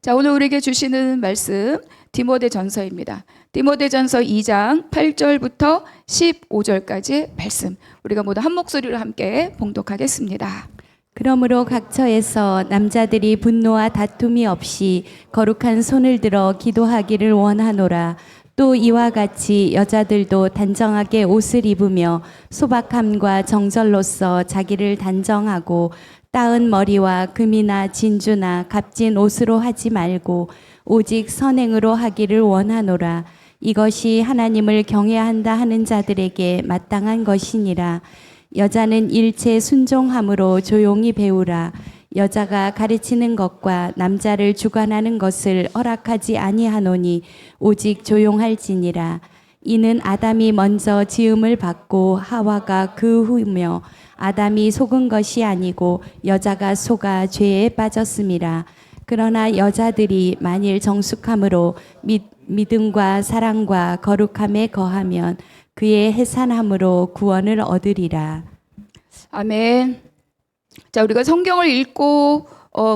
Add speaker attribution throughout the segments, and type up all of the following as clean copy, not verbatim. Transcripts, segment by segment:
Speaker 1: 자, 오늘 우리에게 주시는 말씀 디모데전서입니다. 디모데전서 2장 8절부터 15절까지 말씀, 우리가 모두 한 목소리로 함께 봉독하겠습니다.
Speaker 2: 그러므로 각처에서 남자들이 분노와 다툼이 없이 거룩한 손을 들어 기도하기를 원하노라. 또 이와 같이 여자들도 단정하게 옷을 입으며 소박함과 정절로서 자기를 단정하고 따은 머리와 금이나 진주나 값진 옷으로 하지 말고 오직 선행으로 하기를 원하노라. 이것이 하나님을 경외한다 하는 자들에게 마땅한 것이니라. 여자는 일체 순종함으로 조용히 배우라. 여자가 가르치는 것과 남자를 주관하는 것을 허락하지 아니하노니 오직 조용할지니라. 이는 아담이 먼저 지음을 받고 하와가 그 후며 아담이 속은 것이 아니고 여자가 속아 죄에 빠졌음이라. 그러나 여자들이 만일 정숙함으로 믿음과 사랑과 거룩함에 거하면 그의 해산함으로 구원을 얻으리라.
Speaker 1: 아멘. 자, 우리가 성경을 읽고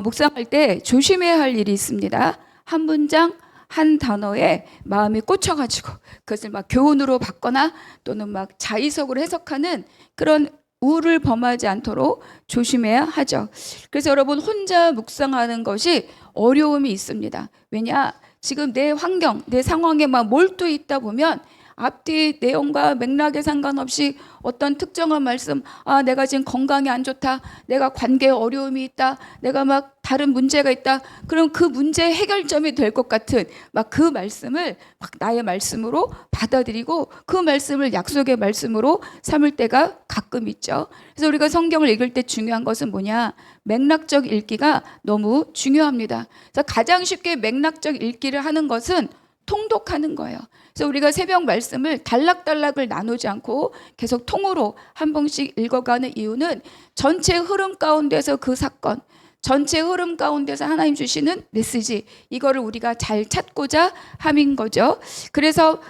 Speaker 1: 묵상할 때 조심해야 할 일이 있습니다. 한 문장 한 단어에 마음이 꽂혀가지고 그것을 막 교훈으로 받거나 또는 막 자의적으로 해석하는 그런 우를 범하지 않도록 조심해야 하죠. 그래서 여러분, 혼자 묵상하는 것이 어려움이 있습니다. 왜냐? 지금 내 환경, 내 상황에 막 몰두해 있다 보면 앞뒤 내용과 맥락에 상관없이 어떤 특정한 말씀, 내가 지금 건강이 안 좋다, 내가 관계에 어려움이 있다, 내가 막 다른 문제가 있다, 그럼 그 문제의 해결점이 될 것 같은 막 그 말씀을 막 나의 말씀으로 받아들이고 그 말씀을 약속의 말씀으로 삼을 때가 가끔 있죠. 그래서 우리가 성경을 읽을 때 중요한 것은 뭐냐? 맥락적 읽기가 너무 중요합니다. 그래서 가장 쉽게 맥락적 읽기를 하는 것은 통독하는 거예요. 그래서 우리가 새벽 말씀을 단락단락을 나누지 않고 계속 통으로 한 번씩 읽어가는 이유는 전체 흐름 가운데서 그 사건, 전체 흐름 가운데서 하나님 주시는 메시지, 이거를 우리가 잘 찾고자 함인 거죠. 그래서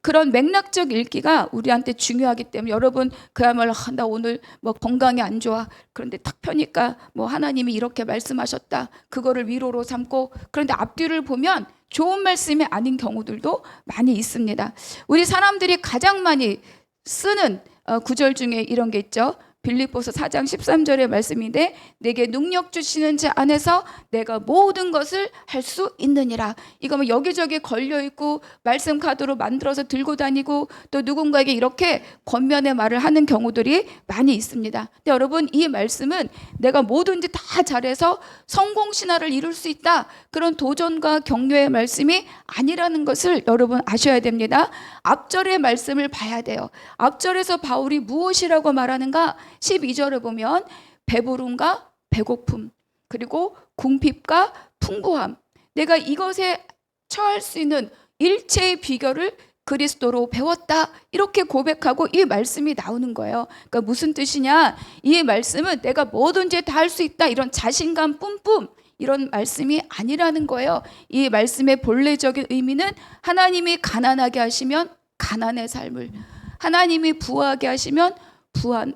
Speaker 1: 그런 맥락적 읽기가 우리한테 중요하기 때문에 여러분, 그야말로 나 오늘 뭐 건강이 안 좋아, 그런데 딱 펴니까 뭐 하나님이 이렇게 말씀하셨다, 그거를 위로로 삼고, 그런데 앞뒤를 보면 좋은 말씀이 아닌 경우들도 많이 있습니다. 우리 사람들이 가장 많이 쓰는 구절 중에 이런 게 있죠. 빌립보서 4장 13절의 말씀인데, 내게 능력 주시는 자 안에서 내가 모든 것을 할 수 있느니라. 이거 뭐 여기저기 걸려있고 말씀 카드로 만들어서 들고 다니고 또 누군가에게 이렇게 겉면의 말을 하는 경우들이 많이 있습니다. 근데 여러분, 이 말씀은 내가 뭐든지 다 잘해서 성공신화를 이룰 수 있다, 그런 도전과 격려의 말씀이 아니라는 것을 여러분 아셔야 됩니다. 앞절의 말씀을 봐야 돼요. 앞절에서 바울이 무엇이라고 말하는가? 12절을 보면 배부름과 배고픔, 그리고 궁핍과 풍부함, 내가 이것에 처할 수 있는 일체의 비결을 그리스도로 배웠다, 이렇게 고백하고 이 말씀이 나오는 거예요. 그러니까 무슨 뜻이냐? 이 말씀은 내가 뭐든지 다 할 수 있다, 이런 자신감 뿜뿜, 이런 말씀이 아니라는 거예요. 이 말씀의 본래적인 의미는 하나님이 가난하게 하시면 가난의 삶을, 하나님이 부하게 하시면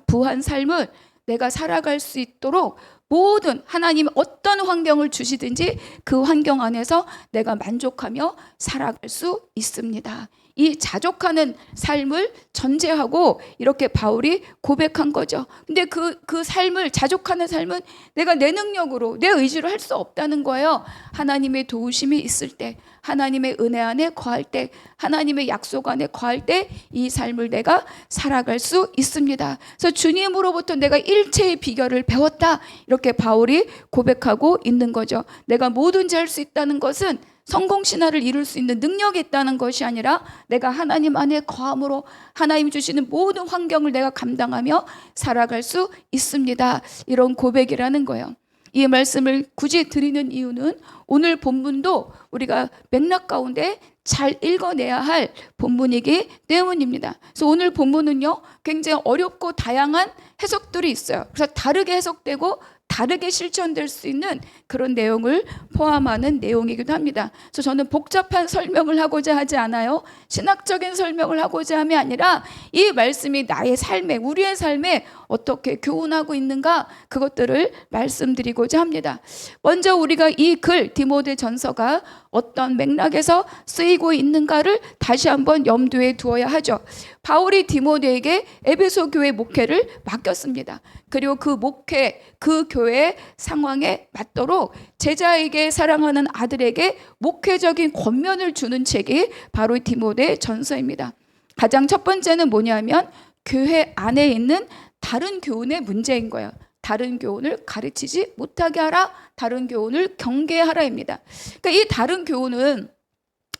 Speaker 1: 부한 삶을 내가 살아갈 수 있도록 모든, 하나님이 어떤 환경을 주시든지 그 환경 안에서 내가 만족하며 살아갈 수 있습니다. 이 자족하는 삶을 전제하고 이렇게 바울이 고백한 거죠. 근데 그 삶을, 자족하는 삶은 내가 내 능력으로, 내 의지로 할 수 없다는 거예요. 하나님의 도우심이 있을 때, 하나님의 은혜 안에 거할 때, 하나님의 약속 안에 거할 때 이 삶을 내가 살아갈 수 있습니다. 그래서 주님으로부터 내가 일체의 비결을 배웠다, 이렇게 바울이 고백하고 있는 거죠. 내가 뭐든지 할 수 있다는 것은 성공신화를 이룰 수 있는 능력이 있다는 것이 아니라 내가 하나님 안에 거함으로 하나님 주시는 모든 환경을 내가 감당하며 살아갈 수 있습니다, 이런 고백이라는 거예요. 이 말씀을 굳이 드리는 이유는 오늘 본문도 우리가 맥락 가운데 잘 읽어내야 할 본문이기 때문입니다. 그래서 오늘 본문은요, 굉장히 어렵고 다양한 해석들이 있어요. 그래서 다르게 해석되고 다르게 실천될 수 있는 그런 내용을 포함하는 내용이기도 합니다. 그래서 저는 복잡한 설명을 하고자 하지 않아요. 신학적인 설명을 하고자 함이 아니라 이 말씀이 나의 삶에, 우리의 삶에 어떻게 교훈하고 있는가, 그것들을 말씀드리고자 합니다. 먼저 우리가 이 글 디모데전서가 어떤 맥락에서 쓰이고 있는가를 다시 한번 염두에 두어야 하죠. 바울이 디모데에게 에베소 교회 목회를 맡겼습니다. 그리고 그 목회, 그 교회 상황에 맞도록 제자에게, 사랑하는 아들에게 목회적인 권면을 주는 책이 바로 디모데 전서입니다. 가장 첫 번째는 뭐냐면 교회 안에 있는 다른 교훈의 문제인 거예요. 다른 교훈을 가르치지 못하게 하라, 다른 교훈을 경계하라입니다. 그러니까 이 다른 교훈은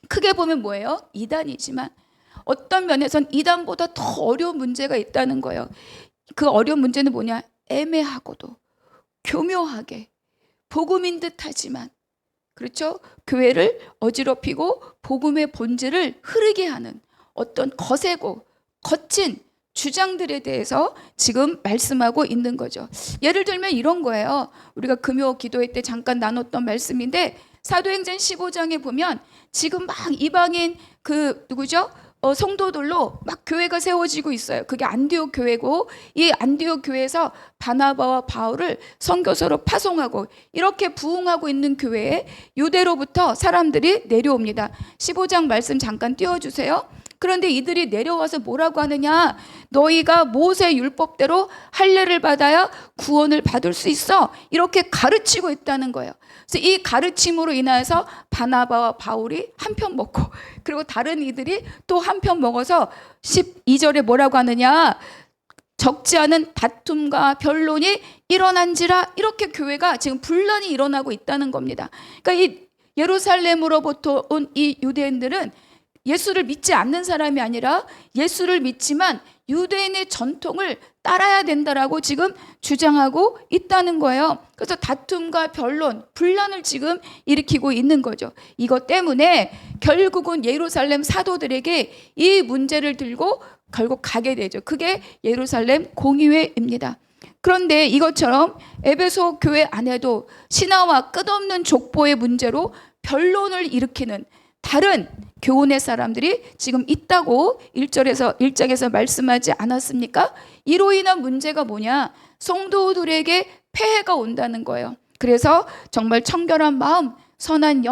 Speaker 1: 크게 보면 뭐예요? 이단이지만 어떤 면에선 이단보다 더 어려운 문제가 있다는 거예요. 그 어려운 문제는 뭐냐? 애매하고도 교묘하게 복음인 듯하지만, 그렇죠? 교회를 어지럽히고 복음의 본질을 흐르게 하는 어떤 거세고 거친 주장들에 대해서 지금 말씀하고 있는 거죠. 예를 들면 이런 거예요. 우리가 금요 기도회 때 잠깐 나눴던 말씀인데, 사도행전 15장에 보면 지금 막 이방인 누구죠? 성도들로 막 교회가 세워지고 있어요. 그게 안디옥 교회고, 이 안디옥 교회에서 바나바와 바울을 선교사로 파송하고 이렇게 부흥하고 있는 교회에 유대로부터 사람들이 내려옵니다. 15장 말씀 잠깐 띄워주세요. 그런데 이들이 내려와서 뭐라고 하느냐? 너희가 모세 율법대로 할례를 받아야 구원을 받을 수 있어, 이렇게 가르치고 있다는 거예요. 그래서 이 가르침으로 인해서 바나바와 바울이 한편 먹고, 그리고 다른 이들이 또 한편 먹어서 12절에 뭐라고 하느냐? 적지 않은 다툼과 변론이 일어난지라, 이렇게 교회가 지금 분란이 일어나고 있다는 겁니다. 그러니까 이 예루살렘으로부터 온 이 유대인들은 예수를 믿지 않는 사람이 아니라 예수를 믿지만 유대인의 전통을 따라야 된다라고 지금 주장하고 있다는 거예요. 그래서 다툼과 변론, 분란을 지금 일으키고 있는 거죠. 이것 때문에 결국은 예루살렘 사도들에게 이 문제를 들고 결국 가게 되죠. 그게 예루살렘 공의회입니다. 그런데 이것처럼 에베소 교회 안에도 신화와 끝없는 족보의 문제로 변론을 일으키는 다른 교훈의 사람들이 지금 있다고 1장에서 말씀하지 않았습니까? 이로 인한 문제가 뭐냐? 성도들에게 폐해가 온다는 거예요. 그래서 정말 청결한 마음, 선한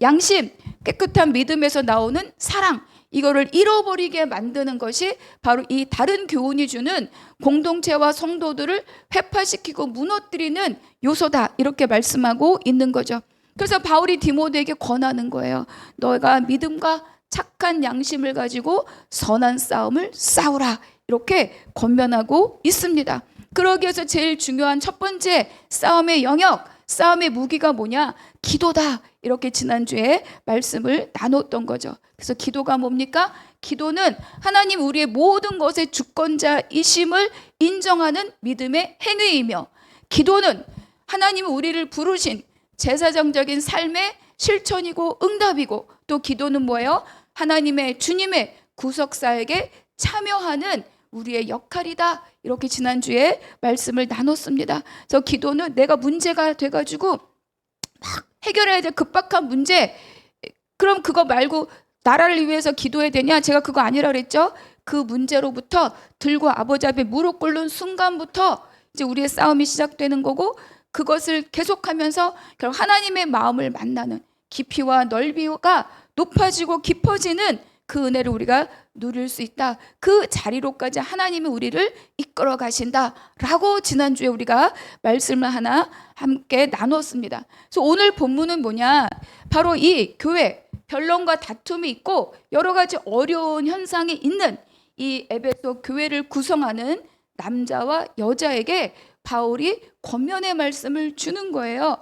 Speaker 1: 양심, 깨끗한 믿음에서 나오는 사랑, 이거를 잃어버리게 만드는 것이 바로 이 다른 교훈이 주는 공동체와 성도들을 회파시키고 무너뜨리는 요소다, 이렇게 말씀하고 있는 거죠. 그래서 바울이 디모데에게 권하는 거예요. 너가 믿음과 착한 양심을 가지고 선한 싸움을 싸우라, 이렇게 권면하고 있습니다. 그러기 위해서 제일 중요한 첫 번째 싸움의 영역, 싸움의 무기가 뭐냐? 기도다, 이렇게 지난주에 말씀을 나눴던 거죠. 그래서 기도가 뭡니까? 기도는 하나님 우리의 모든 것의 주권자이심을 인정하는 믿음의 행위이며, 기도는 하나님 우리를 부르신 제사장적인 삶의 실천이고 응답이고, 또 기도는 뭐예요? 하나님의, 주님의 구속사에게 참여하는 우리의 역할이다, 이렇게 지난주에 말씀을 나눴습니다. 그래서 기도는 내가 문제가 돼가지고 막 해결해야 될 급박한 문제, 그럼 그거 말고 나라를 위해서 기도해야 되냐? 제가 그거 아니라 그랬죠? 그 문제로부터 들고 아버지 앞에 무릎 꿇는 순간부터 이제 우리의 싸움이 시작되는 거고, 그것을 계속하면서 결국 하나님의 마음을 만나는 깊이와 넓이가 높아지고 깊어지는 그 은혜를 우리가 누릴 수 있다. 그 자리로까지 하나님이 우리를 이끌어 가신다라고 지난주에 우리가 말씀을 하나 함께 나눴습니다. 그래서 오늘 본문은 뭐냐? 바로 이 교회, 변론과 다툼이 있고 여러 가지 어려운 현상이 있는 이 에베소 교회를 구성하는 남자와 여자에게 바울이 권면의 말씀을 주는 거예요.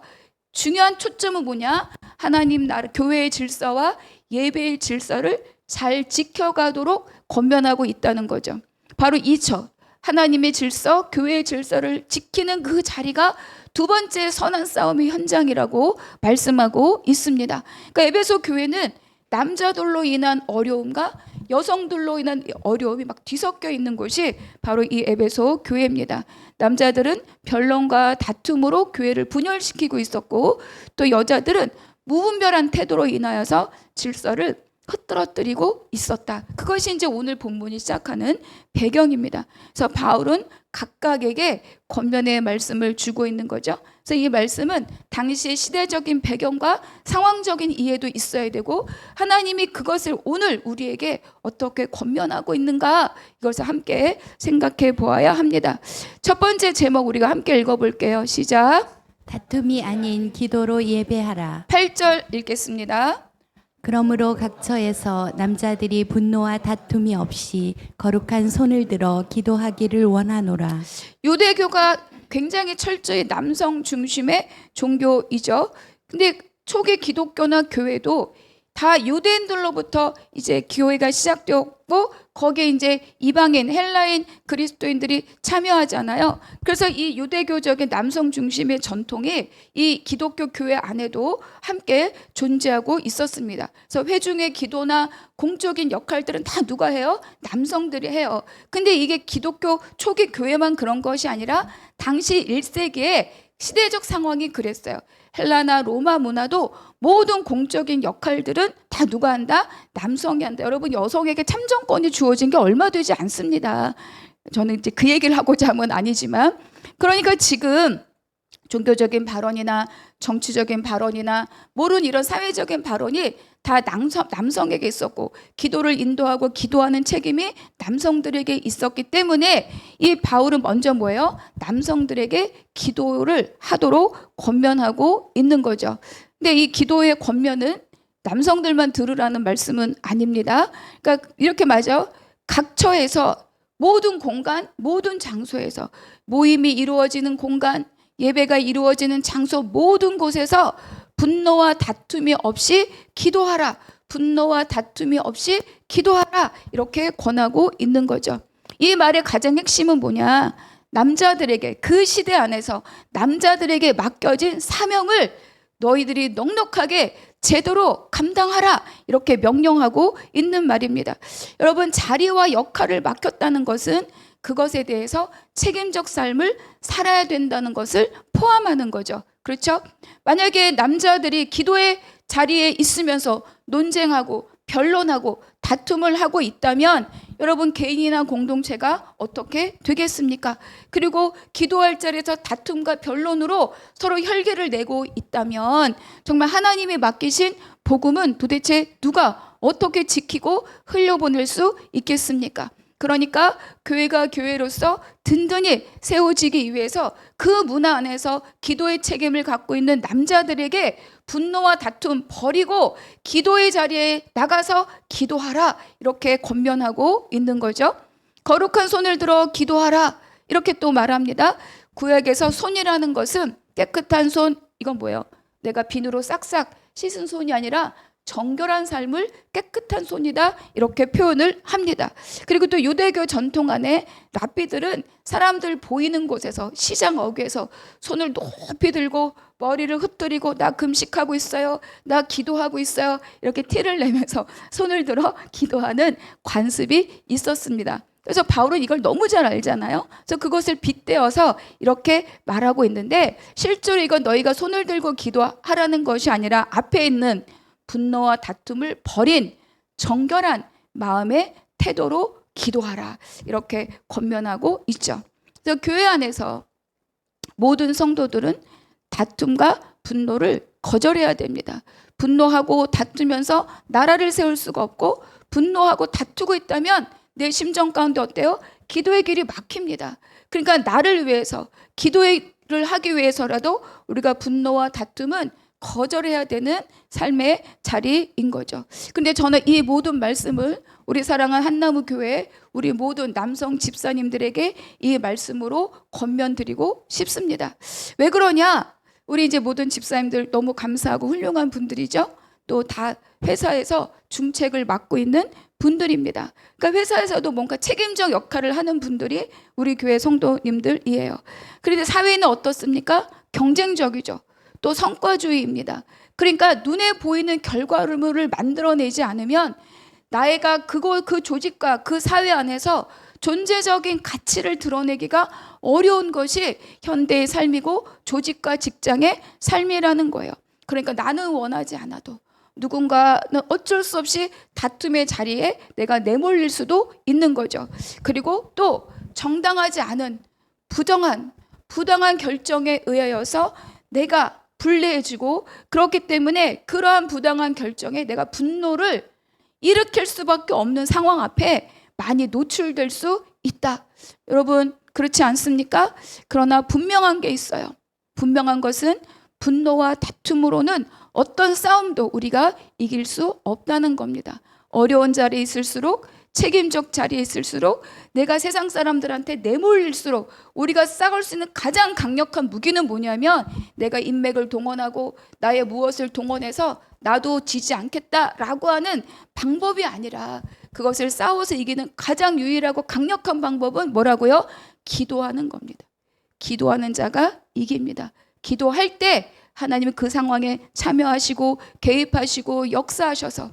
Speaker 1: 중요한 초점은 뭐냐? 하나님 나라 교회의 질서와 예배의 질서를 잘 지켜가도록 권면하고 있다는 거죠. 바로 이처 하나님의 질서, 교회의 질서를 지키는 그 자리가 두 번째 선한 싸움의 현장이라고 말씀하고 있습니다. 그러니까 에베소 교회는 남자들로 인한 어려움과 여성들로 인한 어려움이 막 뒤섞여 있는 곳이 바로 이 에베소 교회입니다. 남자들은 변론과 다툼으로 교회를 분열시키고 있었고, 또 여자들은 무분별한 태도로 인하여서 질서를 흐트러뜨리고 있었다. 그것이 이제 오늘 본문이 시작하는 배경입니다. 그래서 바울은 각각에게 권면의 말씀을 주고 있는 거죠. 그래서 이 말씀은 당시의 시대적인 배경과 상황적인 이해도 있어야 되고, 하나님이 그것을 오늘 우리에게 어떻게 권면하고 있는가, 이것을 함께 생각해 보아야 합니다. 첫 번째 제목 우리가 함께 읽어볼게요. 시작.
Speaker 2: 다툼이 아닌 기도로 예배하라.
Speaker 1: 8절 읽겠습니다.
Speaker 2: 그러므로 각처에서 남자들이 분노와 다툼이 없이 거룩한 손을 들어 기도하기를 원하노라.
Speaker 1: 유대교가 굉장히 철저히 남성 중심의 종교이죠. 근데 초기 기독교나 교회도 다 유대인들로부터 이제 교회가 시작되었고, 거기에 이제 이방인, 헬라인, 그리스도인들이 참여하잖아요. 그래서 이 유대교적인 남성 중심의 전통이 이 기독교 교회 안에도 함께 존재하고 있었습니다. 그래서 회중의 기도나 공적인 역할들은 다 누가 해요? 남성들이 해요. 근데 이게 기독교 초기 교회만 그런 것이 아니라 당시 1세기에 시대적 상황이 그랬어요. 헬라나 로마 문화도 모든 공적인 역할들은 다 누가 한다? 남성이 한다. 여러분, 여성에게 참정권이 주어진 게 얼마 되지 않습니다. 저는 이제 그 얘기를 하고자 하면 아니지만, 그러니까 지금 종교적인 발언이나 정치적인 발언이나 모든 이런 사회적인 발언이 다 남성에게 있었고, 기도를 인도하고 기도하는 책임이 남성들에게 있었기 때문에 이 바울은 먼저 뭐예요? 남성들에게 기도를 하도록 권면하고 있는 거죠. 근데 이 기도의 권면은 남성들만 들으라는 말씀은 아닙니다. 그러니까 이렇게 맞아요. 각처에서, 모든 공간, 모든 장소에서, 모임이 이루어지는 공간, 예배가 이루어지는 장소, 모든 곳에서 분노와 다툼이 없이 기도하라. 분노와 다툼이 없이 기도하라. 이렇게 권하고 있는 거죠. 이 말의 가장 핵심은 뭐냐? 남자들에게, 그 시대 안에서 남자들에게 맡겨진 사명을 너희들이 넉넉하게 제대로 감당하라. 이렇게 명령하고 있는 말입니다. 여러분, 자리와 역할을 맡겼다는 것은 그것에 대해서 책임적 삶을 살아야 된다는 것을 포함하는 거죠. 그렇죠? 만약에 남자들이 기도의 자리에 있으면서 논쟁하고 변론하고 다툼을 하고 있다면 여러분, 개인이나 공동체가 어떻게 되겠습니까? 그리고 기도할 자리에서 다툼과 변론으로 서로 혈기를 내고 있다면 정말 하나님이 맡기신 복음은 도대체 누가 어떻게 지키고 흘려보낼 수 있겠습니까? 그러니까 교회가 교회로서 든든히 세워지기 위해서 그 문화 안에서 기도의 책임을 갖고 있는 남자들에게 분노와 다툼 버리고 기도의 자리에 나가서 기도하라. 이렇게 권면하고 있는 거죠. 거룩한 손을 들어 기도하라. 이렇게 또 말합니다. 구약에서 손이라는 것은 깨끗한 손, 이건 뭐예요? 내가 비누로 싹싹 씻은 손이 아니라 정결한 삶을 깨끗한 손이다, 이렇게 표현을 합니다. 그리고 또 유대교 전통 안에 랍비들은 사람들 보이는 곳에서, 시장 어귀에서 손을 높이 들고 머리를 흩뜨리고 나 금식하고 있어요, 나 기도하고 있어요, 이렇게 티를 내면서 손을 들어 기도하는 관습이 있었습니다. 그래서 바울은 이걸 너무 잘 알잖아요. 그래서 그것을 빗대어서 이렇게 말하고 있는데, 실제로 이건 너희가 손을 들고 기도하라는 것이 아니라 앞에 있는 분노와 다툼을 버린 정결한 마음의 태도로 기도하라. 이렇게 권면하고 있죠. 그래서 교회 안에서 모든 성도들은 다툼과 분노를 거절해야 됩니다. 분노하고 다투면서 나라를 세울 수가 없고, 분노하고 다투고 있다면 내 심정 가운데 어때요? 기도의 길이 막힙니다. 그러니까 나를 위해서, 기도를 하기 위해서라도 우리가 분노와 다툼은 거절해야 되는 삶의 자리인 거죠. 근데 저는 이 모든 말씀을 우리 사랑하는 한나무 교회 우리 모든 남성 집사님들에게 이 말씀으로 권면드리고 싶습니다. 왜 그러냐? 우리 이제 모든 집사님들 너무 감사하고 훌륭한 분들이죠. 또 다 회사에서 중책을 맡고 있는 분들입니다. 그러니까 회사에서도 뭔가 책임적 역할을 하는 분들이 우리 교회 성도님들이에요. 그런데 사회는 어떻습니까? 경쟁적이죠. 또 성과주의입니다. 그러니까 눈에 보이는 결과물을 만들어내지 않으면 나이가 그 조직과 그 사회 안에서 존재적인 가치를 드러내기가 어려운 것이 현대의 삶이고 조직과 직장의 삶이라는 거예요. 그러니까 나는 원하지 않아도 누군가는 어쩔 수 없이 다툼의 자리에 내가 내몰릴 수도 있는 거죠. 그리고 또 정당하지 않은 부당한 결정에 의하여서 내가 불리해지고, 그렇기 때문에 그러한 부당한 결정에 내가 분노를 일으킬 수밖에 없는 상황 앞에 많이 노출될 수 있다. 여러분 그렇지 않습니까? 그러나 분명한 게 있어요. 분명한 것은 분노와 다툼으로는 어떤 싸움도 우리가 이길 수 없다는 겁니다. 어려운 자리에 있을수록, 책임적 자리에 있을수록, 내가 세상 사람들한테 내몰릴수록 우리가 싸울 수 있는 가장 강력한 무기는 뭐냐면, 내가 인맥을 동원하고 나의 무엇을 동원해서 나도 지지 않겠다라고 하는 방법이 아니라, 그것을 싸워서 이기는 가장 유일하고 강력한 방법은 뭐라고요? 기도하는 겁니다. 기도하는 자가 이깁니다. 기도할 때 하나님은 그 상황에 참여하시고 개입하시고 역사하셔서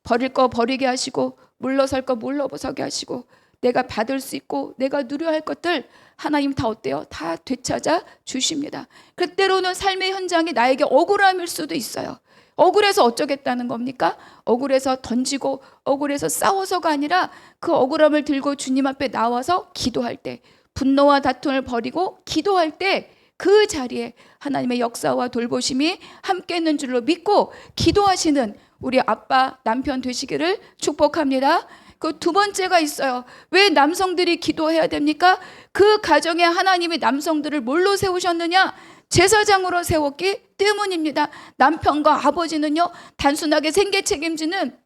Speaker 1: 버릴 거 버리게 하시고 물러설 거 물러서게 하시고, 내가 받을 수 있고 내가 누려야 할 것들 하나님 다 어때요? 다 되찾아 주십니다. 그때로는 삶의 현장이 나에게 억울함일 수도 있어요. 억울해서 어쩌겠다는 겁니까? 억울해서 던지고 억울해서 싸워서가 아니라 그 억울함을 들고 주님 앞에 나와서 기도할 때, 분노와 다툼을 버리고 기도할 때 그 자리에 하나님의 역사와 돌보심이 함께 있는 줄로 믿고 기도하시는 우리 아빠, 남편 되시기를 축복합니다. 그 두 번째가 있어요. 왜 남성들이 기도해야 됩니까? 그 가정에 하나님이 남성들을 뭘로 세우셨느냐? 제사장으로 세웠기 때문입니다. 남편과 아버지는요, 단순하게 생계 책임지는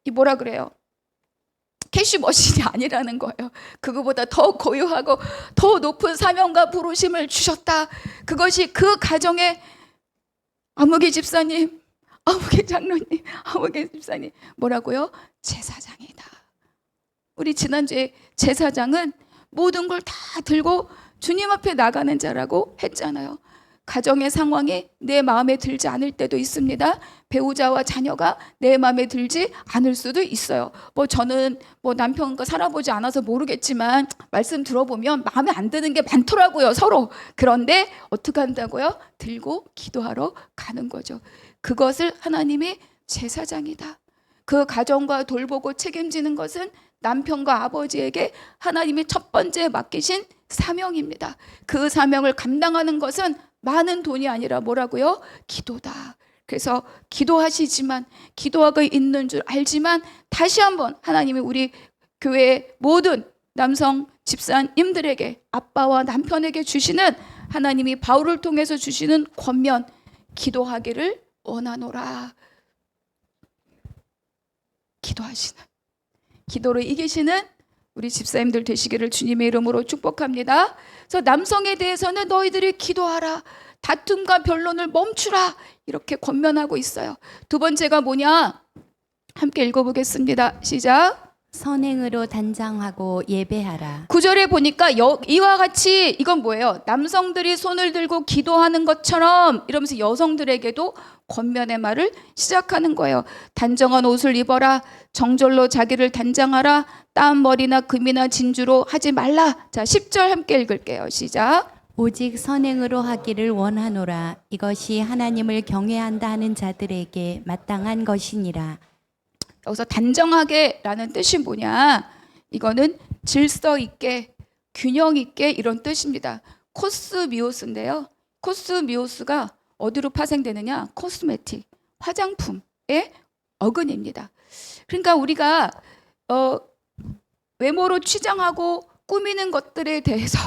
Speaker 1: 이 뭐라 그래요? 캐시머신이 아니라는 거예요. 그거보다 더 고유하고 더 높은 사명과 부르심을 주셨다. 그것이 그 가정의 아무개 집사님, 아무개 장로님, 아무개 집사님 뭐라고요? 제사장이다. 우리 지난주에 제사장은 모든 걸 다 들고 주님 앞에 나가는 자라고 했잖아요. 가정의 상황이 내 마음에 들지 않을 때도 있습니다. 배우자와 자녀가 내 마음에 들지 않을 수도 있어요. 저는 남편과 살아보지 않아서 모르겠지만 말씀 들어보면 마음에 안 드는 게 많더라고요, 서로. 그런데 어떻게 한다고요? 들고 기도하러 가는 거죠. 그것을 하나님이 제사장이다. 그 가정과 돌보고 책임지는 것은 남편과 아버지에게 하나님이 첫 번째 맡기신 사명입니다. 그 사명을 감당하는 것은 많은 돈이 아니라 뭐라고요? 기도다. 그래서 기도하시지만, 기도하고 있는 줄 알지만, 다시 한번 하나님이 우리 교회의 모든 남성 집사님들에게, 아빠와 남편에게 주시는, 하나님이 바울을 통해서 주시는 권면, 기도하기를 원하노라. 기도하시는, 기도로 이기시는 우리 집사님들 되시기를 주님의 이름으로 축복합니다. 그래서 남성에 대해서는 너희들이 기도하라, 다툼과 변론을 멈추라, 이렇게 권면하고 있어요. 두 번째가 뭐냐? 함께 읽어보겠습니다. 시작.
Speaker 2: 선행으로 단장하고 예배하라.
Speaker 1: 9절에 보니까 이와 같이, 이건 뭐예요? 남성들이 손을 들고 기도하는 것처럼 이러면서 여성들에게도 권면의 말을 시작하는 거예요. 단정한 옷을 입어라, 정절로 자기를 단장하라, 땀, 머리나 금이나 진주로 하지 말라. 자, 10절 함께 읽을게요. 시작.
Speaker 2: 오직 선행으로 하기를 원하노라. 이것이 하나님을 경외한다 하는 자들에게 마땅한 것이니라.
Speaker 1: 여기서 단정하게라는 뜻이 뭐냐? 이거는 질서 있게, 균형 있게, 이런 뜻입니다. 코스미오스인데요. 코스미오스가 어디로 파생되느냐? 코스메틱, 화장품의 어근입니다. 그러니까 우리가 외모로 치장하고 꾸미는 것들에 대해서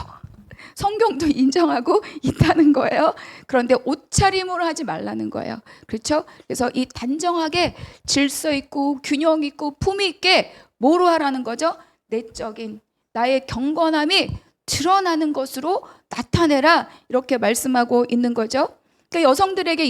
Speaker 1: 성경도 인정하고 있다는 거예요. 그런데 옷차림으로 하지 말라는 거예요. 그렇죠? 그래서 이 단정하게 질서 있고 균형 있고 품위 있게 뭐로 하라는 거죠? 내적인 나의 경건함이 드러나는 것으로 나타내라, 이렇게 말씀하고 있는 거죠. 그러니까 여성들에게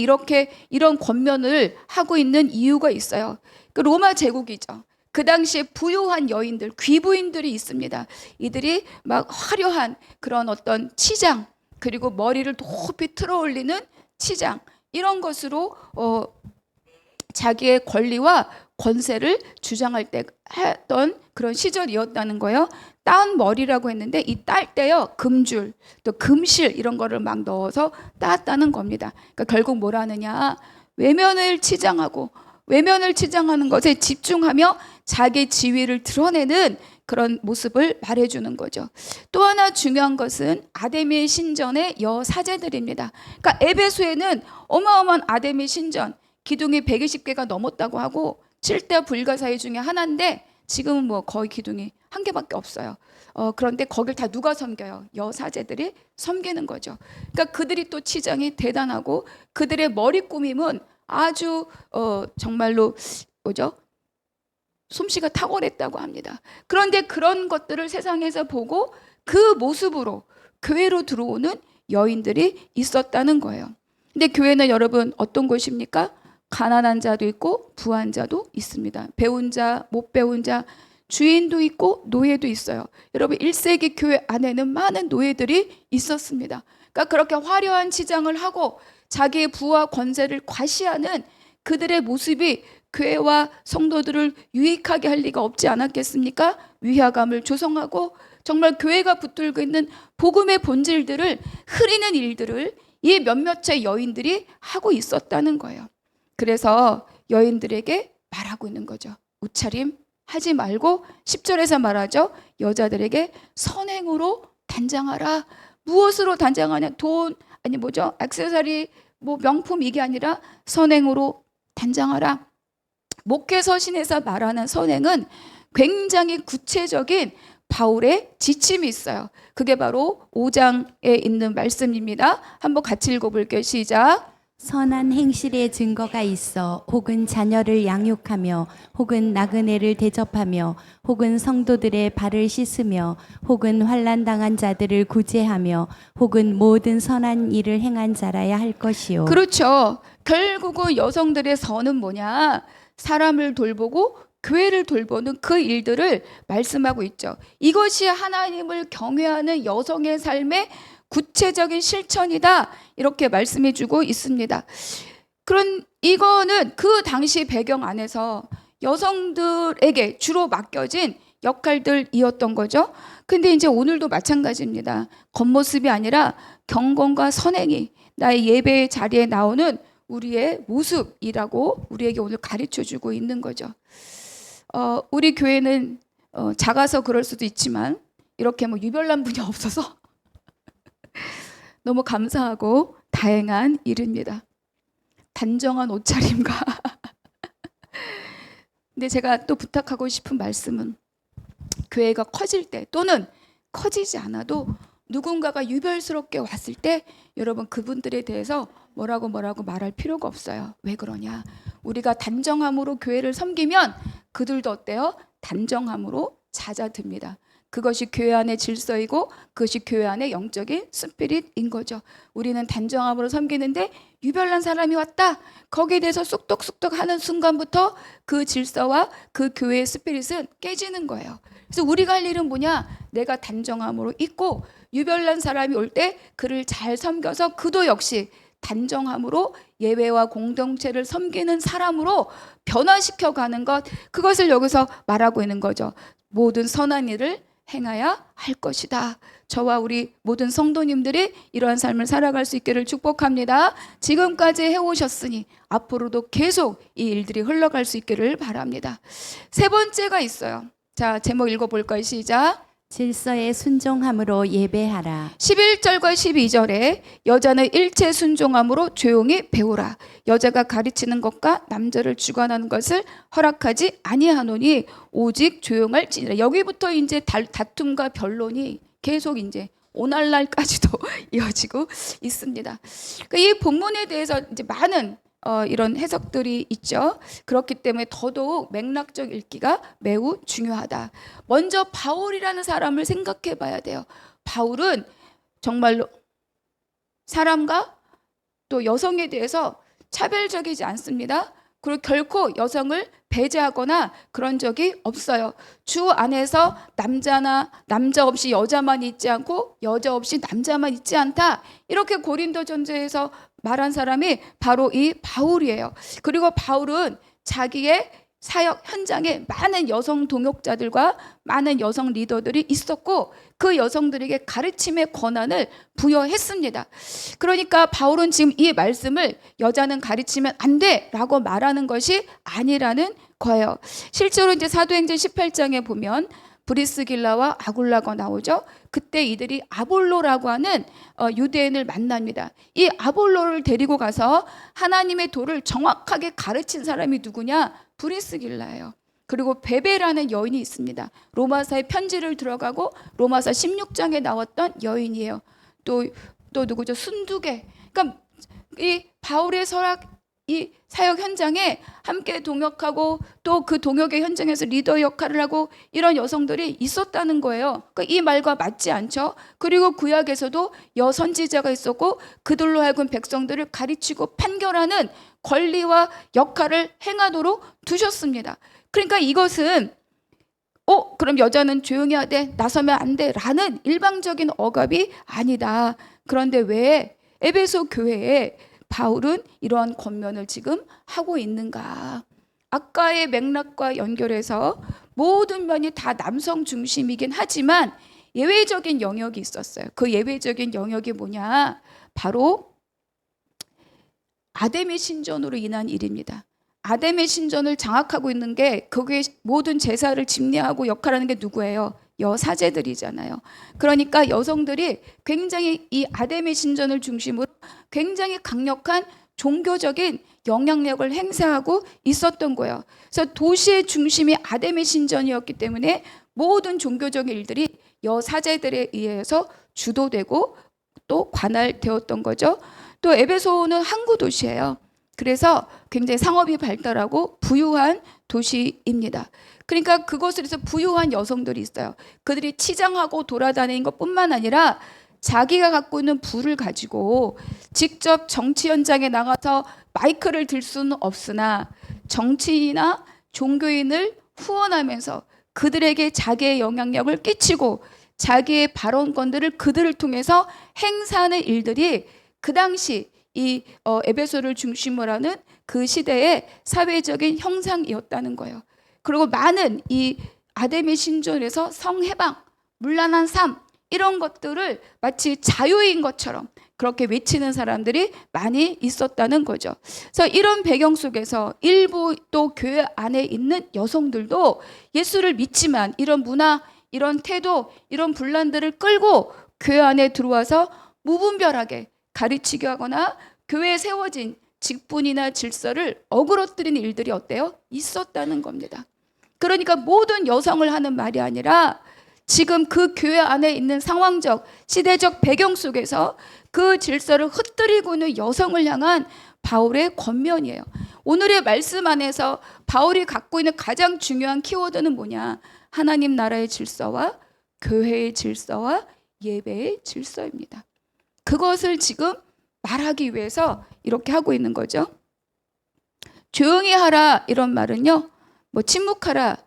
Speaker 1: 이런 권면을 하고 있는 이유가 있어요. 그 로마 제국이죠. 그 당시에 부유한 여인들, 귀부인들이 있습니다. 이들이 막 화려한 그런 어떤 치장, 그리고 머리를 높이 틀어 올리는 치장, 이런 것으로 자기의 권리와 권세를 주장할 때 했던 그런 시절이었다는 거예요. 딴 머리라고 했는데 이 딸 때요 금줄 또 금실 이런 거를 막 넣어서 땄다는 겁니다. 그러니까 결국 뭐라느냐, 외면을 치장하는 것에 집중하며 자기 지위를 드러내는 그런 모습을 말해주는 거죠. 또 하나 중요한 것은 아데미 신전의 여사제들입니다. 그러니까 에베소에는 어마어마한 아데미 신전 기둥이 120개가 넘었다고 하고 7대 불가사의 중에 하나인데 지금은 뭐 거의 기둥이 한 개밖에 없어요. 그런데 거길 다 누가 섬겨요? 여사제들이 섬기는 거죠. 그러니까 그들이 또 치장이 대단하고 그들의 머리 꾸밈은 아주 정말로 뭐죠? 솜씨가 탁월했다고 합니다. 그런데 그런 것들을 세상에서 보고 그 모습으로 교회로 들어오는 여인들이 있었다는 거예요. 근데 교회는 여러분 어떤 곳입니까? 가난한 자도 있고 부한 자도 있습니다. 배운 자, 못 배운 자, 주인도 있고 노예도 있어요. 여러분 1세기 교회 안에는 많은 노예들이 있었습니다. 그러니까 그렇게 화려한 치장을 하고 자기의 부와 권세를 과시하는 그들의 모습이 교회와 성도들을 유익하게 할 리가 없지 않았겠습니까? 위화감을 조성하고 정말 교회가 붙들고 있는 복음의 본질들을 흐리는 일들을 이 몇몇의 여인들이 하고 있었다는 거예요. 그래서 여인들에게 말하고 있는 거죠. 옷차림 하지 말고 10절에서 말하죠. 여자들에게 선행으로 단장하라. 무엇으로 단장하냐? 돈, 아니 뭐죠? 액세서리, 뭐 명품 이게 아니라 선행으로 단장하라. 목회 서신에서 말하는 선행은 굉장히 구체적인 바울의 지침이 있어요. 그게 바로 5장에 있는 말씀입니다. 한번 같이 읽어볼게요. 시작.
Speaker 2: 선한 행실의 증거가 있어 혹은 자녀를 양육하며 혹은 나그네를 대접하며 혹은 성도들의 발을 씻으며 혹은 환난 당한 자들을 구제하며 혹은 모든 선한 일을 행한 자라야 할 것이요.
Speaker 1: 그렇죠. 결국은 여성들의 선은 뭐냐? 사람을 돌보고 교회를 돌보는 그 일들을 말씀하고 있죠. 이것이 하나님을 경외하는 여성의 삶의 구체적인 실천이다. 이렇게 말씀해 주고 있습니다. 그런 이거는 그 당시 배경 안에서 여성들에게 주로 맡겨진 역할들이었던 거죠. 근데 이제 오늘도 마찬가지입니다. 겉모습이 아니라 경건과 선행이 나의 예배의 자리에 나오는 우리의 모습이라고 우리에게 오늘 가르쳐 주고 있는 거죠. 우리 교회는 작아서 그럴 수도 있지만 이렇게 뭐 유별난 분이 없어서 너무 감사하고 다행한 일입니다. 단정한 옷차림과 근데 제가 또 부탁하고 싶은 말씀은 교회가 커질 때 또는 커지지 않아도 누군가가 유별스럽게 왔을 때 여러분 그분들에 대해서 뭐라고 말할 필요가 없어요. 왜 그러냐? 우리가 단정함으로 교회를 섬기면 그들도 어때요? 단정함으로 잦아듭니다. 그것이 교회 안의 질서이고 그것이 교회 안의 영적인 스피릿인 거죠. 우리는 단정함으로 섬기는데 유별난 사람이 왔다. 거기에 대해서 쑥덕쑥덕 하는 순간부터 그 질서와 그 교회의 스피릿은 깨지는 거예요. 그래서 우리가 할 일은 뭐냐? 내가 단정함으로 있고 유별난 사람이 올 때 그를 잘 섬겨서 그도 역시 단정함으로 예배와 공동체를 섬기는 사람으로 변화시켜가는 것, 그것을 여기서 말하고 있는 거죠. 모든 선한 일을 행하여 할 것이다. 저와 우리 모든 성도님들이 이러한 삶을 살아갈 수 있기를 축복합니다. 지금까지 해오셨으니 앞으로도 계속 이 일들이 흘러갈 수 있기를 바랍니다. 세 번째가 있어요. 자, 제목 읽어볼까요? 시작.
Speaker 2: 질서에 순종함으로 예배하라.
Speaker 1: 11절과 12절에 여자는 일체 순종함으로 조용히 배우라. 여자가 가르치는 것과 남자를 주관하는 것을 허락하지 아니하노니 오직 조용할지니라. 여기부터 이제 다툼과 변론이 계속 이제 오늘날까지도 이어지고 있습니다. 그러니까 이 본문에 대해서 이제 많은 이런 해석들이 있죠. 그렇기 때문에 더더욱 맥락적 읽기가 매우 중요하다. 먼저 바울이라는 사람을 생각해 봐야 돼요. 바울은 정말로 사람과 또 여성에 대해서 차별적이지 않습니다. 그리고 결코 여성을 배제하거나 그런 적이 없어요. 주 안에서 남자 없이 여자만 있지 않고 여자 없이 남자만 있지 않다. 이렇게 고린도전서에서 말한 사람이 바로 이 바울이에요. 그리고 바울은 자기의 사역 현장에 많은 여성 동역자들과 많은 여성 리더들이 있었고 그 여성들에게 가르침의 권한을 부여했습니다. 그러니까 바울은 지금 이 말씀을 여자는 가르치면 안 돼라고 말하는 것이 아니라는 거예요. 실제로 이제 사도행전 18장에 보면 브리스길라와 아굴라가 나오죠. 그때 이들이 아볼로라고 하는 유대인을 만납니다. 이 아볼로를 데리고 가서 하나님의 도를 정확하게 가르친 사람이 누구냐? 브리스길라예요. 그리고 베베라는 여인이 있습니다. 로마서의 편지를 들어가고 로마서 16장에 나왔던 여인이에요. 또 누구죠? 순두계. 그러니까 이 바울의 설학 이 사역 현장에 함께 동역하고 또 그 동역의 현장에서 리더 역할을 하고 이런 여성들이 있었다는 거예요. 그러니까 이 말과 맞지 않죠. 그리고 구약에서도 여선지자가 있었고 그들로 하여금 백성들을 가르치고 판결하는 권리와 역할을 행하도록 두셨습니다. 그러니까 이것은 그럼 여자는 조용히 해야 돼, 나서면 안 돼 라는 일방적인 억압이 아니다. 그런데 왜 에베소 교회에 바울은 이러한 권면을 지금 하고 있는가? 아까의 맥락과 연결해서 모든 면이 다 남성 중심이긴 하지만 예외적인 영역이 있었어요. 그 예외적인 영역이 뭐냐? 바로 아담의 신전으로 인한 일입니다. 아담의 신전을 장악하고 있는 게 거기에 모든 제사를 집례하고 역할하는 게 누구예요? 여사제들이잖아요. 그러니까 여성들이 굉장히 이 아담의 신전을 중심으로 굉장히 강력한 종교적인 영향력을 행사하고 있었던 거예요. 그래서 도시의 중심이 아담의 신전이었기 때문에 모든 종교적인 일들이 여사제들에 의해서 주도되고 또 관할되었던 거죠. 또 에베소는 항구 도시예요. 그래서 굉장히 상업이 발달하고 부유한 도시입니다. 그러니까 그것을 해서 부유한 여성들이 있어요. 그들이 치장하고 돌아다니는 것뿐만 아니라 자기가 갖고 있는 부를 가지고 직접 정치 현장에 나가서 마이크를 들 수는 없으나 정치인이나 종교인을 후원하면서 그들에게 자기의 영향력을 끼치고 자기의 발언권들을 그들을 통해서 행사하는 일들이 그 당시 이 에베소를 중심으로 하는 그 시대의 사회적인 형상이었다는 거예요. 그리고 많은 이 아담의 신전에서 성해방, 문란한 삶 이런 것들을 마치 자유인 것처럼 그렇게 외치는 사람들이 많이 있었다는 거죠. 그래서 이런 배경 속에서 일부 또 교회 안에 있는 여성들도 예수를 믿지만 이런 문화, 이런 태도, 이런 분란들을 끌고 교회 안에 들어와서 무분별하게 가르치게 하거나 교회에 세워진 직분이나 질서를 어그러뜨리는 일들이 어때요? 있었다는 겁니다. 그러니까 모든 여성을 하는 말이 아니라 지금 그 교회 안에 있는 상황적, 시대적 배경 속에서 그 질서를 흩뜨리고 있는 여성을 향한 바울의 권면이에요. 오늘의 말씀 안에서 바울이 갖고 있는 가장 중요한 키워드는 뭐냐? 하나님 나라의 질서와 교회의 질서와 예배의 질서입니다. 그것을 지금 말하기 위해서 이렇게 하고 있는 거죠. 조용히 하라 이런 말은요, 뭐 침묵하라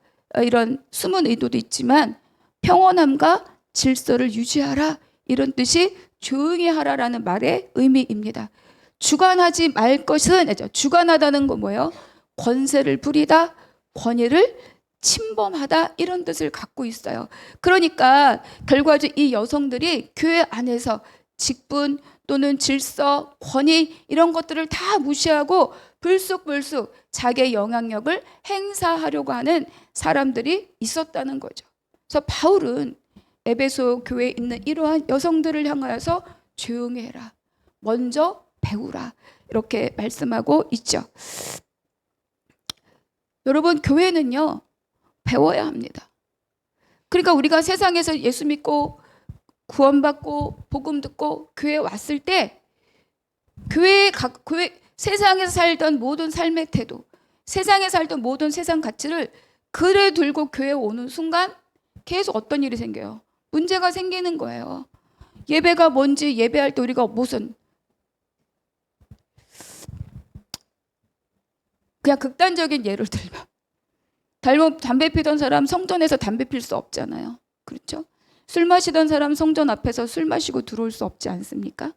Speaker 1: 이런 숨은 의도도 있지만 평온함과 질서를 유지하라 이런 뜻이 조용히 하라라는 말의 의미입니다. 주관하지 말 것은, 주관하다는 건 뭐예요? 권세를 부리다, 권위를 침범하다 이런 뜻을 갖고 있어요. 그러니까 결과적으로 이 여성들이 교회 안에서 직분 또는 질서, 권위 이런 것들을 다 무시하고 불쑥불쑥 자기의 영향력을 행사하려고 하는 사람들이 있었다는 거죠. 그래서 바울은 에베소 교회에 있는 이러한 여성들을 향하여서 조용히 해라, 먼저 배우라 이렇게 말씀하고 있죠. 여러분, 교회는요 배워야 합니다. 그러니까 우리가 세상에서 예수 믿고 구원받고 복음 듣고 교회에 왔을 때 교회 세상에서 살던 모든 삶의 태도, 세상에 살던 모든 세상 가치를 그래 들고 교회에 오는 순간 계속 어떤 일이 생겨요? 문제가 생기는 거예요. 예배가 뭔지 예배할 때 우리가 무슨 그냥 극단적인 예를 들면 담배 피던 사람 성전에서 담배 필 수 없잖아요. 그렇죠? 술 마시던 사람 성전 앞에서 술 마시고 들어올 수 없지 않습니까?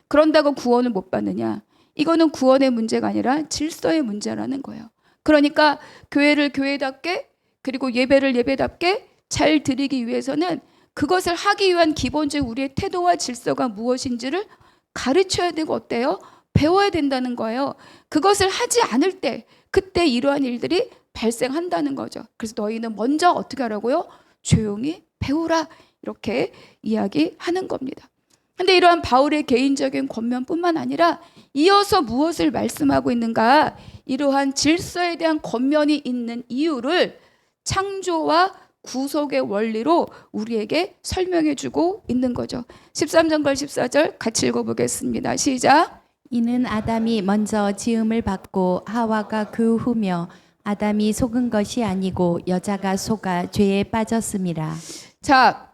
Speaker 1: 그런다고 구원을 못 받느냐? 이거는 구원의 문제가 아니라 질서의 문제라는 거예요. 그러니까 교회를 교회답게 그리고 예배를 예배답게 잘 드리기 위해서는 그것을 하기 위한 기본적인 우리의 태도와 질서가 무엇인지를 가르쳐야 되고 어때요? 배워야 된다는 거예요. 그것을 하지 않을 때 그때 이러한 일들이 발생한다는 거죠. 그래서 너희는 먼저 어떻게 하라고요? 조용히 배우라 이렇게 이야기하는 겁니다. 근데 이러한 바울의 개인적인 권면뿐만 아니라 이어서 무엇을 말씀하고 있는가? 이러한 질서에 대한 권면이 있는 이유를 창조와 구속의 원리로 우리에게 설명해 주고 있는 거죠. 13절과 14절 같이 읽어보겠습니다. 시작.
Speaker 2: 이는 아담이 먼저 지음을 받고 하와가 그 후며 아담이 속은 것이 아니고 여자가 속아 죄에 빠졌음이라.
Speaker 1: 자,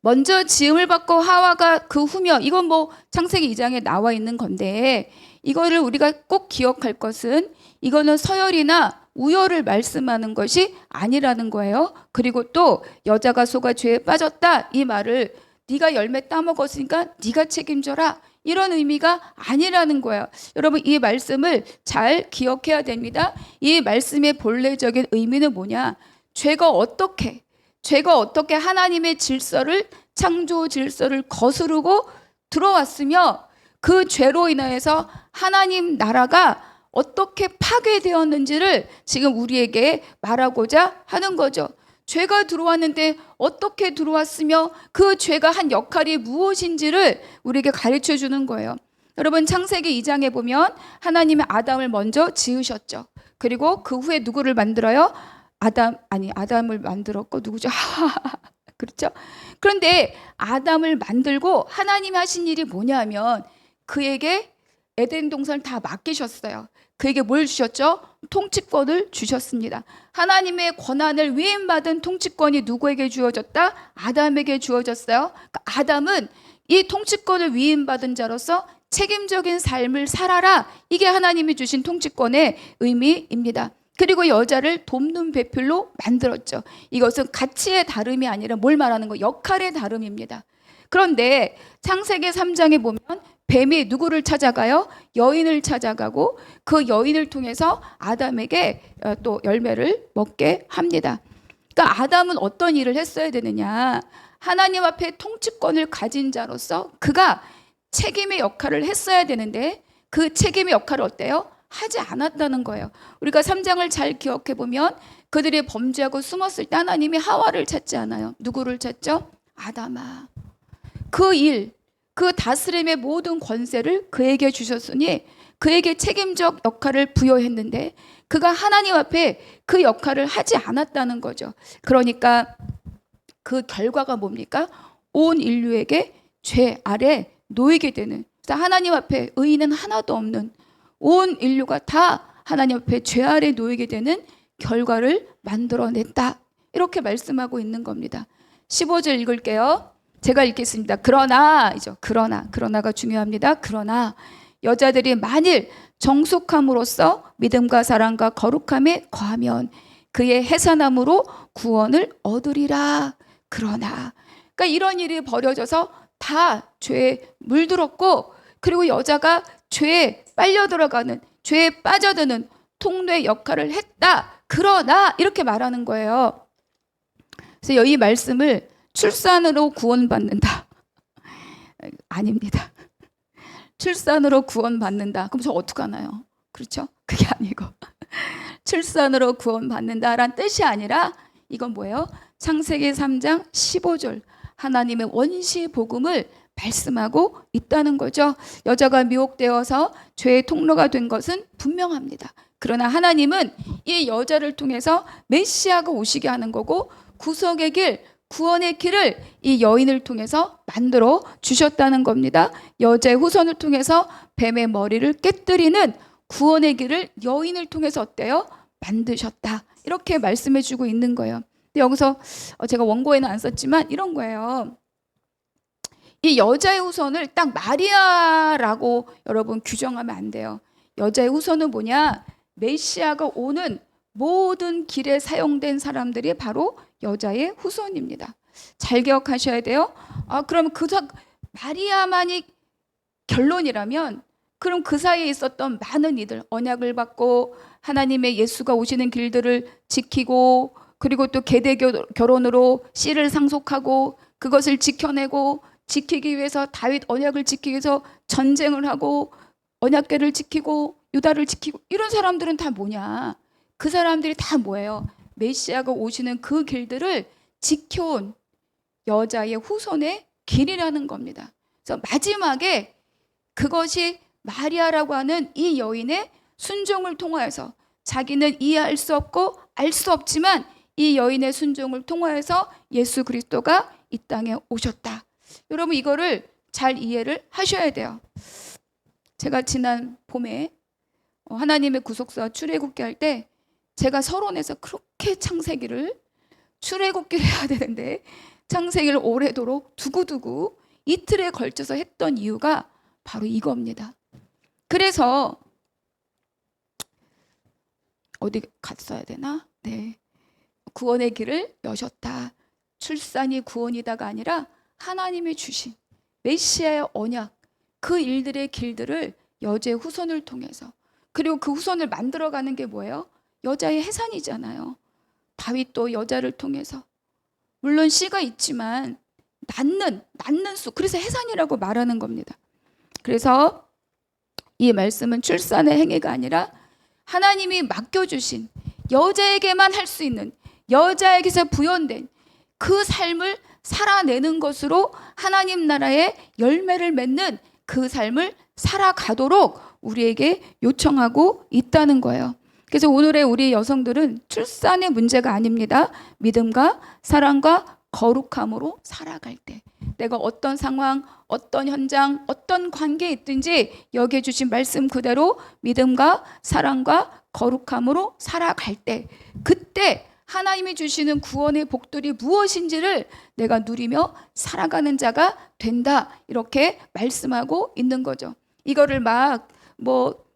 Speaker 1: 먼저 지음을 받고 하와가 그 후며, 이건 뭐 창세기 2장에 나와 있는 건데 이거를 우리가 꼭 기억할 것은 이거는 서열이나 우열을 말씀하는 것이 아니라는 거예요. 그리고 또 여자가 속아 죄에 빠졌다 이 말을 네가 열매 따먹었으니까 네가 책임져라 이런 의미가 아니라는 거예요. 여러분 이 말씀을 잘 기억해야 됩니다. 이 말씀의 본래적인 의미는 뭐냐? 죄가 어떻게 하나님의 질서를 창조 질서를 거스르고 들어왔으며 그 죄로 인하여서 하나님 나라가 어떻게 파괴되었는지를 지금 우리에게 말하고자 하는 거죠. 죄가 들어왔는데 어떻게 들어왔으며 그 죄가 한 역할이 무엇인지를 우리에게 가르쳐 주는 거예요. 여러분 창세기 2장에 보면 하나님이 아담을 먼저 지으셨죠. 그리고 그 후에 누구를 만들어요? 아담을 만들었고 누구죠? 그렇죠? 그런데 아담을 만들고 하나님이 하신 일이 뭐냐면 그에게 에덴 동산을 다 맡기셨어요. 그에게 뭘 주셨죠? 통치권을 주셨습니다. 하나님의 권한을 위임받은 통치권이 누구에게 주어졌다? 아담에게 주어졌어요. 그러니까 아담은 이 통치권을 위임받은 자로서 책임적인 삶을 살아라. 이게 하나님이 주신 통치권의 의미입니다. 그리고 여자를 돕는 배필로 만들었죠. 이것은 가치의 다름이 아니라 뭘 말하는 거? 역할의 다름입니다. 그런데 창세기 3장에 보면 뱀이 누구를 찾아가요? 여인을 찾아가고 그 여인을 통해서 아담에게 또 열매를 먹게 합니다. 그러니까 아담은 어떤 일을 했어야 되느냐? 하나님 앞에 통치권을 가진 자로서 그가 책임의 역할을 했어야 되는데 그 책임의 역할을 어때요? 하지 않았다는 거예요. 우리가 3장을 잘 기억해 보면 그들이 범죄하고 숨었을 때 하나님이 하와를 찾지 않아요. 누구를 찾죠? 아담아. 그 다스림의 모든 권세를 그에게 주셨으니 그에게 책임적 역할을 부여했는데 그가 하나님 앞에 그 역할을 하지 않았다는 거죠. 그러니까 그 결과가 뭡니까? 온 인류에게 죄 아래 놓이게 되는, 하나님 앞에 의인은 하나도 없는 온 인류가 다 하나님 앞에 죄 아래 놓이게 되는 결과를 만들어냈다. 이렇게 말씀하고 있는 겁니다. 15절 읽을게요. 제가 읽겠습니다. 그러나가 중요합니다. 그러나 여자들이 만일 정숙함으로써 믿음과 사랑과 거룩함에 거하면 그의 해산함으로 구원을 얻으리라. 그러니까 이런 일이 벌어져서 다 죄에 물들었고 그리고 여자가 죄에 빨려 들어가는, 죄에 빠져드는 통로의 역할을 했다. 그러나 이렇게 말하는 거예요. 그래서 이 말씀을 출산으로 구원받는다. 아닙니다. 출산으로 구원받는다. 그럼 저 어떡하나요? 그렇죠? 그게 아니고 출산으로 구원받는다란 뜻이 아니라 이건 뭐예요? 창세기 3장 15절 하나님의 원시 복음을 말씀하고 있다는 거죠. 여자가 미혹되어서 죄의 통로가 된 것은 분명합니다. 그러나 하나님은 이 여자를 통해서 메시아가 오시게 하는 거고 구속의 길, 구원의 길을 이 여인을 통해서 만들어 주셨다는 겁니다. 여자의 후손을 통해서 뱀의 머리를 깨뜨리는 구원의 길을 여인을 통해서 어때요? 만드셨다. 이렇게 말씀해 주고 있는 거예요. 근데 여기서 제가 원고에는 안 썼지만 이런 거예요. 이 여자의 후손을 딱 마리아라고 여러분 규정하면 안 돼요. 여자의 후손은 뭐냐? 메시아가 오는 모든 길에 사용된 사람들이 바로 여자의 후손입니다. 잘 기억하셔야 돼요. 그럼 마리아만이 결론이라면 그럼 그 사이에 있었던 많은 이들, 언약을 받고 하나님의 예수가 오시는 길들을 지키고, 그리고 또 계대 결혼으로 씨를 상속하고 그것을 지켜내고, 지키기 위해서 다윗 언약을 지키기 위해서 전쟁을 하고 언약궤를 지키고 유다를 지키고, 이런 사람들은 다 뭐냐? 그 사람들이 다 뭐예요? 메시아가 오시는 그 길들을 지켜온 여자의 후손의 길이라는 겁니다. 그래서 마지막에 그것이 마리아라고 하는 이 여인의 순종을 통하여서, 자기는 이해할 수 없고 알 수 없지만 이 여인의 순종을 통하여서 예수 그리스도가 이 땅에 오셨다. 여러분, 이거를 잘 이해를 하셔야 돼요. 제가 지난 봄에 하나님의 구속사 출애굽기 할 때 제가 서론에서 그렇게 창세기를 출애굽기를 해야 되는데 창세기를 오래도록 두고두고 이틀에 걸쳐서 했던 이유가 바로 이겁니다. 그래서 어디 갔어야 되나? 네, 구원의 길을 여셨다. 출산이 구원이다가 아니라 하나님이 주신 메시아의 언약, 그 일들의 길들을 여자의 후손을 통해서, 그리고 그 후손을 만들어가는 게 뭐예요? 여자의 해산이잖아요. 다윗도 여자를 통해서, 물론 씨가 있지만 낳는 수, 그래서 해산이라고 말하는 겁니다. 그래서 이 말씀은 출산의 행위가 아니라 하나님이 맡겨주신, 여자에게만 할 수 있는, 여자에게서 부연된 그 삶을 살아내는 것으로 하나님 나라의 열매를 맺는 그 삶을 살아가도록 우리에게 요청하고 있다는 거예요. 그래서 오늘의 우리 여성들은 출산의 문제가 아닙니다. 믿음과 사랑과 거룩함으로 살아갈 때, 내가 어떤 상황, 어떤 현장, 어떤 관계에 있든지 여기에 주신 말씀 그대로 믿음과 사랑과 거룩함으로 살아갈 때, 그때 하나님이 주시는 구원의 복들이 무엇인지를 내가 누리며 살아가는 자가 된다, 이렇게 말씀하고 있는 거죠. 이거를 막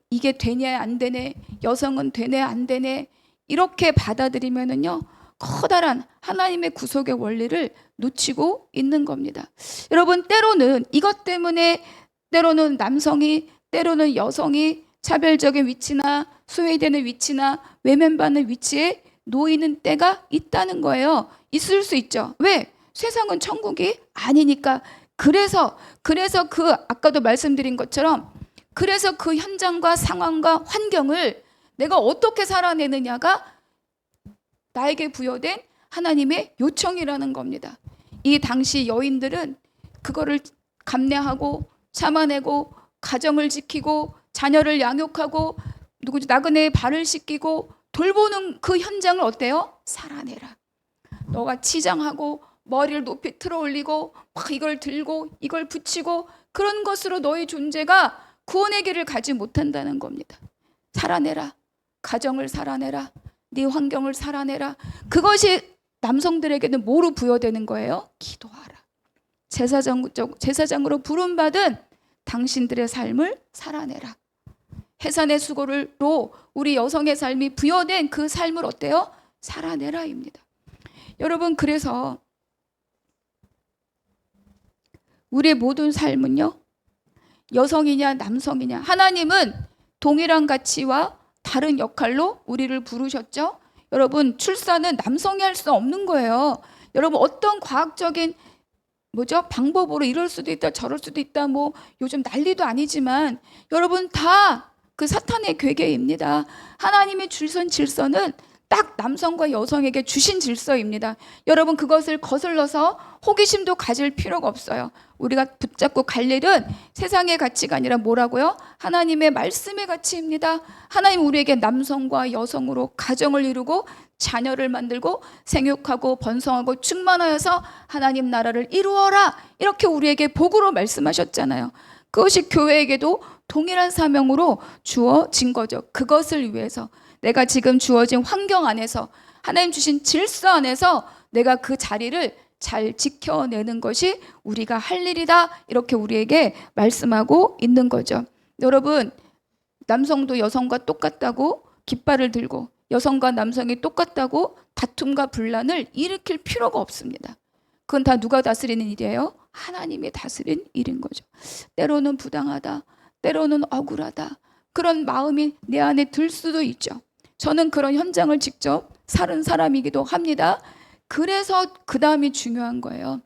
Speaker 1: 이게 되냐 안 되네, 여성은 되네 안 되네, 이렇게 받아들이면은요, 커다란 하나님의 구속의 원리를 놓치고 있는 겁니다. 여러분, 때로는 이것 때문에, 때로는 남성이, 때로는 여성이 차별적인 위치나 소외되는 위치나 외면받는 위치에 놓이는 때가 있다는 거예요. 있을 수 있죠. 왜? 세상은 천국이 아니니까. 그래서 그 아까도 말씀드린 것처럼, 그래서 그 현장과 상황과 환경을 내가 어떻게 살아내느냐가 나에게 부여된 하나님의 요청이라는 겁니다. 이 당시 여인들은 그거를 감내하고 참아내고 가정을 지키고 자녀를 양육하고 나그네의 발을 씻기고 돌보는 그 현장을 어때요? 살아내라. 너가 치장하고 머리를 높이 틀어 올리고 막 이걸 들고 이걸 붙이고 그런 것으로 너의 존재가 구원의 길을 가지 못한다는 겁니다. 살아내라. 가정을 살아내라. 네 환경을 살아내라. 그것이 남성들에게는 뭐로 부여되는 거예요? 기도하라. 제사장으로 부름받은 당신들의 삶을 살아내라. 해산의 수고로 우리 여성의 삶이 부여된 그 삶을 어때요? 살아내라입니다. 여러분, 그래서 우리의 모든 삶은요, 여성이냐 남성이냐, 하나님은 동일한 가치와 다른 역할로 우리를 부르셨죠. 여러분, 출산은 남성이 할 수 없는 거예요. 여러분, 어떤 과학적인 방법으로 이럴 수도 있다 저럴 수도 있다, 요즘 난리도 아니지만, 여러분, 다 그 사탄의 괴계입니다. 하나님의 질서는 딱 남성과 여성에게 주신 질서입니다. 여러분, 그것을 거슬러서 호기심도 가질 필요가 없어요. 우리가 붙잡고 갈 일은 세상의 가치가 아니라 뭐라고요? 하나님의 말씀의 가치입니다. 하나님 우리에게 남성과 여성으로 가정을 이루고 자녀를 만들고 생육하고 번성하고 충만하여서 하나님 나라를 이루어라, 이렇게 우리에게 복으로 말씀하셨잖아요. 그것이 교회에게도 동일한 사명으로 주어진 거죠. 그것을 위해서 내가 지금 주어진 환경 안에서, 하나님 주신 질서 안에서 내가 그 자리를 잘 지켜내는 것이 우리가 할 일이다, 이렇게 우리에게 말씀하고 있는 거죠. 여러분, 남성도 여성과 똑같다고 깃발을 들고 여성과 남성이 똑같다고 다툼과 분란을 일으킬 필요가 없습니다. 그건 다 누가 다스리는 일이에요? 하나님이 다스린 일인 거죠. 때로는 부당하다, 때로는 억울하다. 그런 마음이 내 안에 들 수도 있죠. 저는 그런 현장을 직접 살은 사람이기도 합니다. 그래서 그 다음이 중요한 거예요.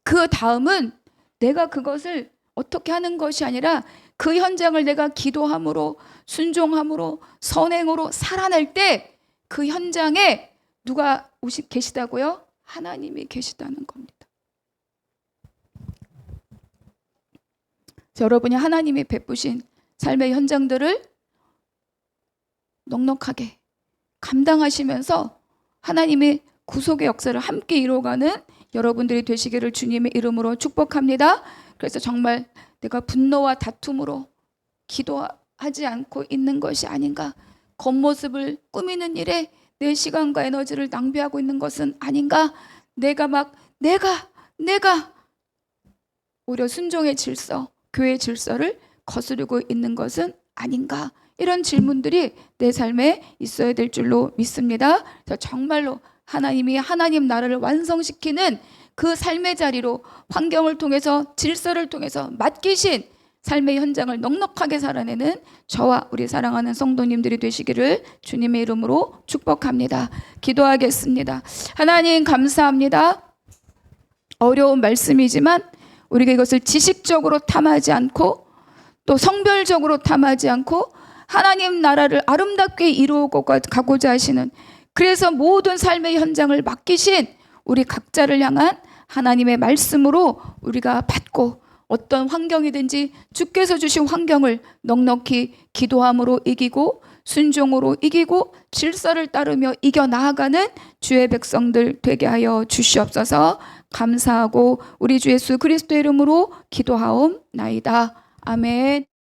Speaker 1: 그 다음은 내가 그것을 어떻게 하는 것이 아니라 그 현장을 내가 기도함으로, 순종함으로, 선행으로 살아낼 때 그 현장에 누가 계시다고요? 하나님이 계시다는 겁니다. 여러분이 하나님이 베푸신 삶의 현장들을 넉넉하게 감당하시면서 하나님의 구속의 역사를 함께 이루어가는 여러분들이 되시기를 주님의 이름으로 축복합니다. 그래서 정말 내가 분노와 다툼으로 기도하지 않고 있는 것이 아닌가, 겉모습을 꾸미는 일에 내 시간과 에너지를 낭비하고 있는 것은 아닌가, 내가 오히려 순종의 질서, 교회의 질서를 거스르고 있는 것은 아닌가, 이런 질문들이 내 삶에 있어야 될 줄로 믿습니다. 그래서 정말로 하나님이 하나님 나라를 완성시키는 그 삶의 자리로 환경을 통해서, 질서를 통해서 맡기신 삶의 현장을 넉넉하게 살아내는 저와 우리 사랑하는 성도님들이 되시기를 주님의 이름으로 축복합니다. 기도하겠습니다. 하나님 감사합니다. 어려운 말씀이지만 우리가 이것을 지식적으로 탐하지 않고 또 성별적으로 탐하지 않고 하나님 나라를 아름답게 이루고 가고자 하시는, 그래서 모든 삶의 현장을 맡기신 우리 각자를 향한 하나님의 말씀으로 우리가 받고, 어떤 환경이든지 주께서 주신 환경을 넉넉히 기도함으로 이기고, 순종으로 이기고, 질서를 따르며 이겨나아가는 주의 백성들 되게 하여 주시옵소서. 감사하고 우리 주 예수 그리스도의 이름으로 기도하옵나이다. 아멘.